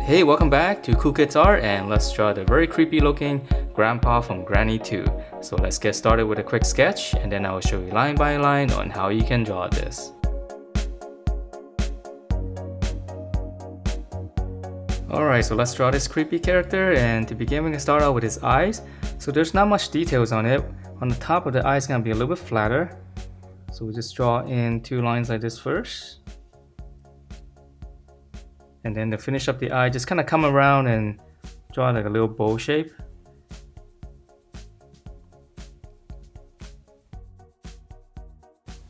Hey, welcome back to Cool Kids Art, and let's draw the very creepy looking grandpa from Granny 2. So let's get started with a quick sketch, and then I will show you line by line on how you can draw this. Alright, so let's draw this creepy character, and to begin we can start out with his eyes. So there's not much details on it. On the top of the eye is going to be a little bit flatter. So we just draw in 2 lines like this first. And then to finish up the eye, just kind of come around and draw like a little bow shape.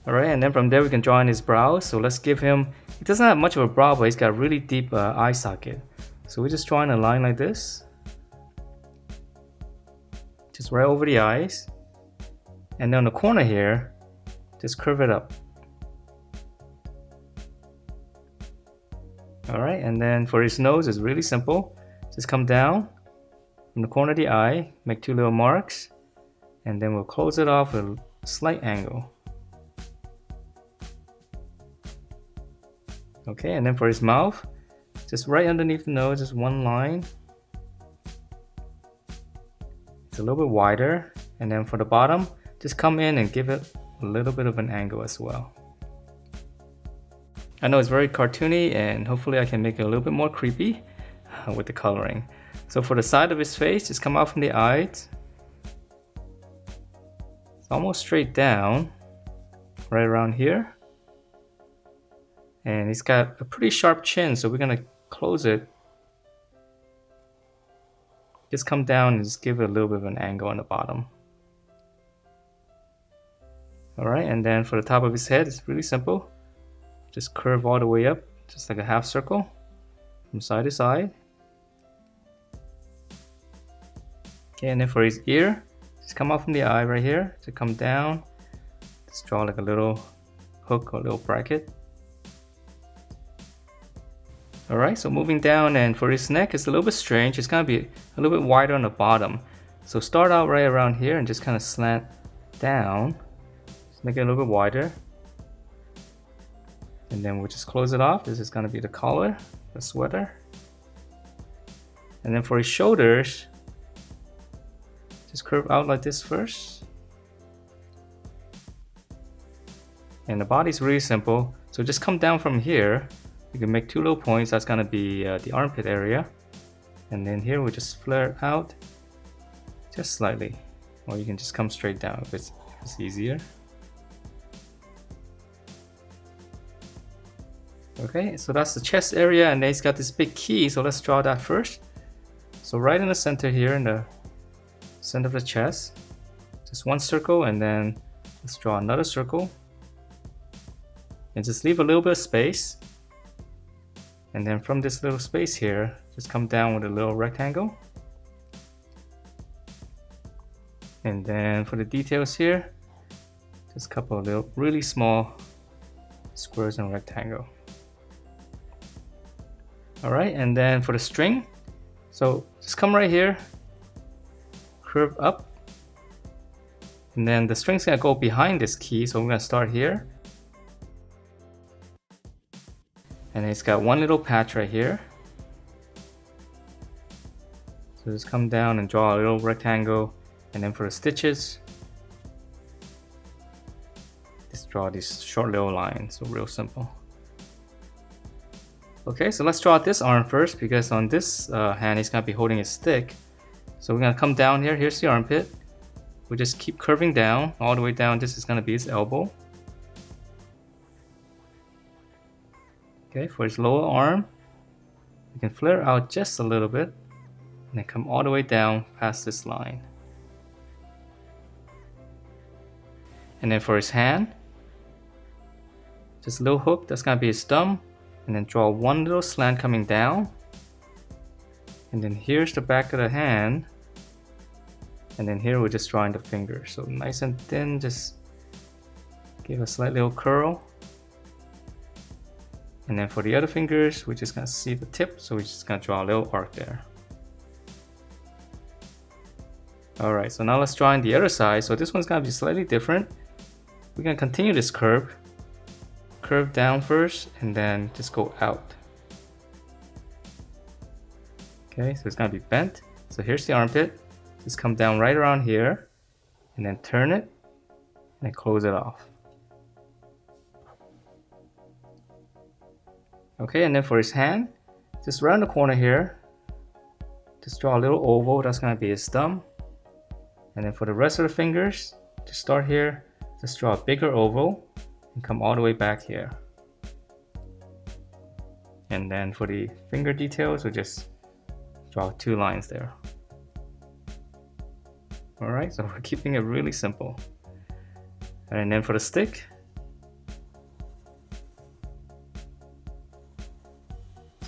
Alright, and then from there we can draw in his brows. So let's give him, he doesn't have much of a brow, but he's got a really deep eye socket. So we just draw in a line like this. Just right over the eyes. And then on the corner here, just curve it up. Alright, and then for his nose, it's really simple. Just come down from the corner of the eye, make 2 little marks, and then we'll close it off with a slight angle. Okay, and then for his mouth, just right underneath the nose, just 1 line. It's a little bit wider, and then for the bottom, just come in and give it a little bit of an angle as well. I know it's very cartoony, and hopefully I can make it a little bit more creepy with the coloring. So for the side of his face, just come out from the eyes. It's almost straight down, right around here. And he's got a pretty sharp chin, so we're gonna close it. Just come down and just give it a little bit of an angle on the bottom. Alright, and then for the top of his head, it's really simple. Just curve all the way up, just like a half circle from side to side. Okay, and then for his ear, just come out from the eye right here to come down. Just draw like a little hook or a little bracket. Alright, so moving down, and for his neck, it's a little bit strange. It's gonna be a little bit wider on the bottom. So start out right around here and just kind of slant down. Just make it a little bit wider. And then we'll just close it off. This is going to be the collar, the sweater. And then for his shoulders, just curve out like this first. And the body's really simple. So just come down from here. You can make 2 little points. That's going to be the armpit area. And then here we'll just flare out just slightly. Or you can just come straight down if it's easier. Okay, so that's the chest area, and then he's got this big key, so let's draw that first. So right in the center here, in the center of the chest, just 1 circle, and then let's draw another circle. And just leave a little bit of space. And then from this little space here, just come down with a little rectangle. And then for the details here, just a couple of little really small squares and rectangle. Alright, and then for the string, so just come right here, curve up, and then the string's gonna go behind this key, so we're gonna start here. And it's got 1 little patch right here. So just come down and draw a little rectangle, and then for the stitches, just draw these short little lines, so real simple. Okay, so let's draw out this arm first, because on this hand he's going to be holding a stick. So we're going to come down here, here's the armpit. We just keep curving down, all the way down. This is going to be his elbow. Okay, for his lower arm, you can flare out just a little bit, and then come all the way down past this line. And then for his hand, just a little hook, that's going to be his thumb. And then draw 1 little slant coming down. And then here's the back of the hand. And then here we're just drawing the finger. So nice and thin, just give a slight little curl. And then for the other fingers, we're just gonna see the tip. So we're just gonna draw a little arc there. Alright, so now let's draw in the other side. So this one's gonna be slightly different. We're gonna continue this curve. Curve down first, and then just go out. Okay, so it's gonna be bent. So here's the armpit. Just come down right around here and then turn it and then close it off. Okay, and then for his hand, just round the corner here, just draw a little oval. That's gonna be his thumb. And then for the rest of the fingers, to start here, just draw a bigger oval and come all the way back here. And then for the finger details, we'll just draw 2 lines there. Alright, so we're keeping it really simple. And then for the stick,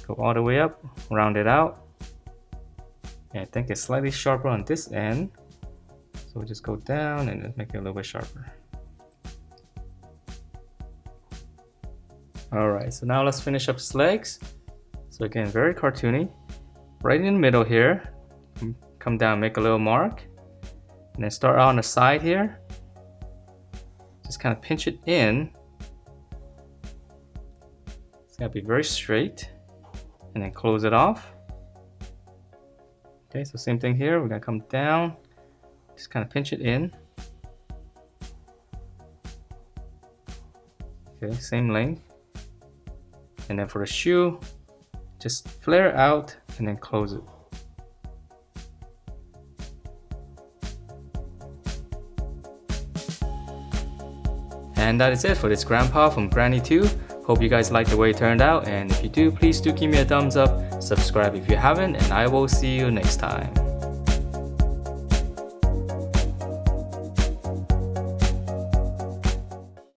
go all the way up, round it out. And I think it's slightly sharper on this end. So we'll just go down and just make it a little bit sharper. Alright, so now let's finish up his legs. So again, very cartoony. Right in the middle here, come down, make a little mark. And then start out on the side here. Just kind of pinch it in. It's gotta be very straight. And then close it off. Okay, so same thing here. We're gonna come down, just kind of pinch it in. Okay, same length. And then for the shoe, just flare out and then close it. And that is it for this grandpa from Granny 2. Hope you guys like the way it turned out, and if you do, please do give me a thumbs up, subscribe if you haven't, and I will see you next time.